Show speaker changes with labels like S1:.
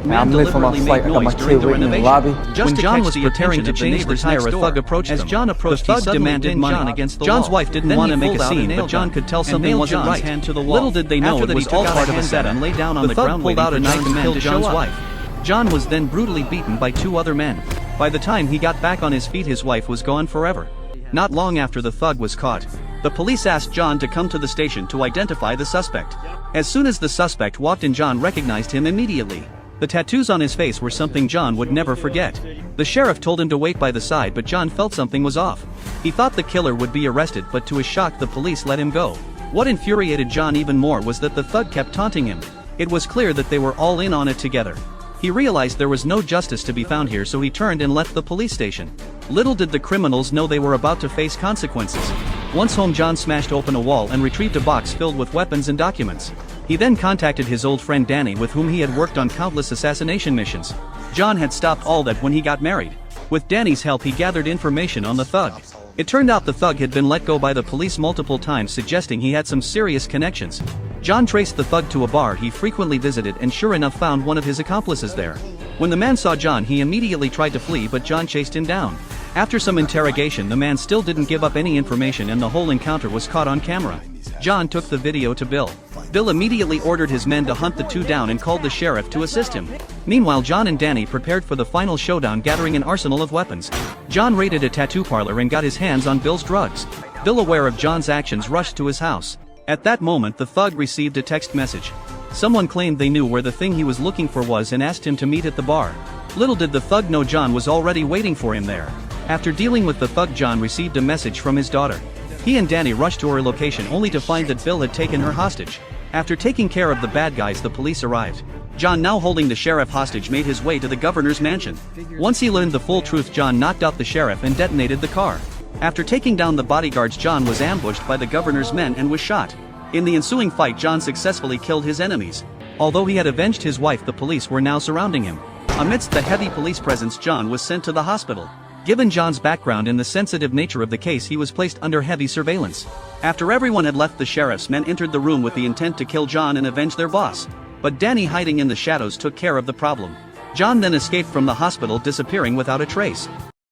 S1: Man
S2: I'm late for my
S1: deliberately
S2: flight.
S1: made
S2: I got my
S1: noise during
S2: kid
S1: the
S2: waiting in the
S1: renovation.
S2: lobby.
S1: When John was preparing to change the tire, a thug approached him. As John approached, the thug demanded money. John's wife didn't want to make a scene, but John could tell something wasn't right. Little did they know it was all part of a setup. The thug pulled out a knife and killed John's wife. John was then brutally beaten by two other men. By the time he got back on his feet, his wife was gone forever. Not long after the thug was caught, the police asked John to come to the station to identify the suspect. As soon as the suspect walked in, John recognized him immediately. The tattoos on his face were something John would never forget. The sheriff told him to wait by the side, but John felt something was off. He thought the killer would be arrested, but to his shock the police let him go. What infuriated John even more was that the thug kept taunting him. It was clear that they were all in on it together. He realized there was no justice to be found here, so he turned and left the police station. Little did the criminals know they were about to face consequences. Once home, John smashed open a wall and retrieved a box filled with weapons and documents. He then contacted his old friend Danny, with whom he had worked on countless assassination missions. John had stopped all that when he got married. With Danny's help, he gathered information on the thug. It turned out the thug had been let go by the police multiple times, suggesting he had some serious connections. John traced the thug to a bar he frequently visited and sure enough found one of his accomplices there. When the man saw John, he immediately tried to flee, but John chased him down. After some interrogation, the man still didn't give up any information and the whole encounter was caught on camera. John took the video to Bill. Bill immediately ordered his men to hunt the two down and called the sheriff to assist him. Meanwhile, John and Danny prepared for the final showdown, gathering an arsenal of weapons. John raided a tattoo parlor and got his hands on Bill's drugs. Bill, aware of John's actions, rushed to his house. At that moment, the thug received a text message. Someone claimed they knew where the thing he was looking for was and asked him to meet at the bar. Little did the thug know John was already waiting for him there. After dealing with the thug, John received a message from his daughter. He and Danny rushed to her location only to find that Bill had taken her hostage. After taking care of the bad guys, the police arrived. John, now holding the sheriff hostage, made his way to the governor's mansion. Once he learned the full truth, John knocked out the sheriff and detonated the car. After taking down the bodyguards, John was ambushed by the governor's men and was shot. In the ensuing fight, John successfully killed his enemies. Although he had avenged his wife, the police were now surrounding him. Amidst the heavy police presence, John was sent to the hospital. Given John's background and the sensitive nature of the case, he was placed under heavy surveillance. After everyone had left, the sheriff's men entered the room with the intent to kill John and avenge their boss. But Danny, hiding in the shadows, took care of the problem. John then escaped from the hospital, disappearing without a trace.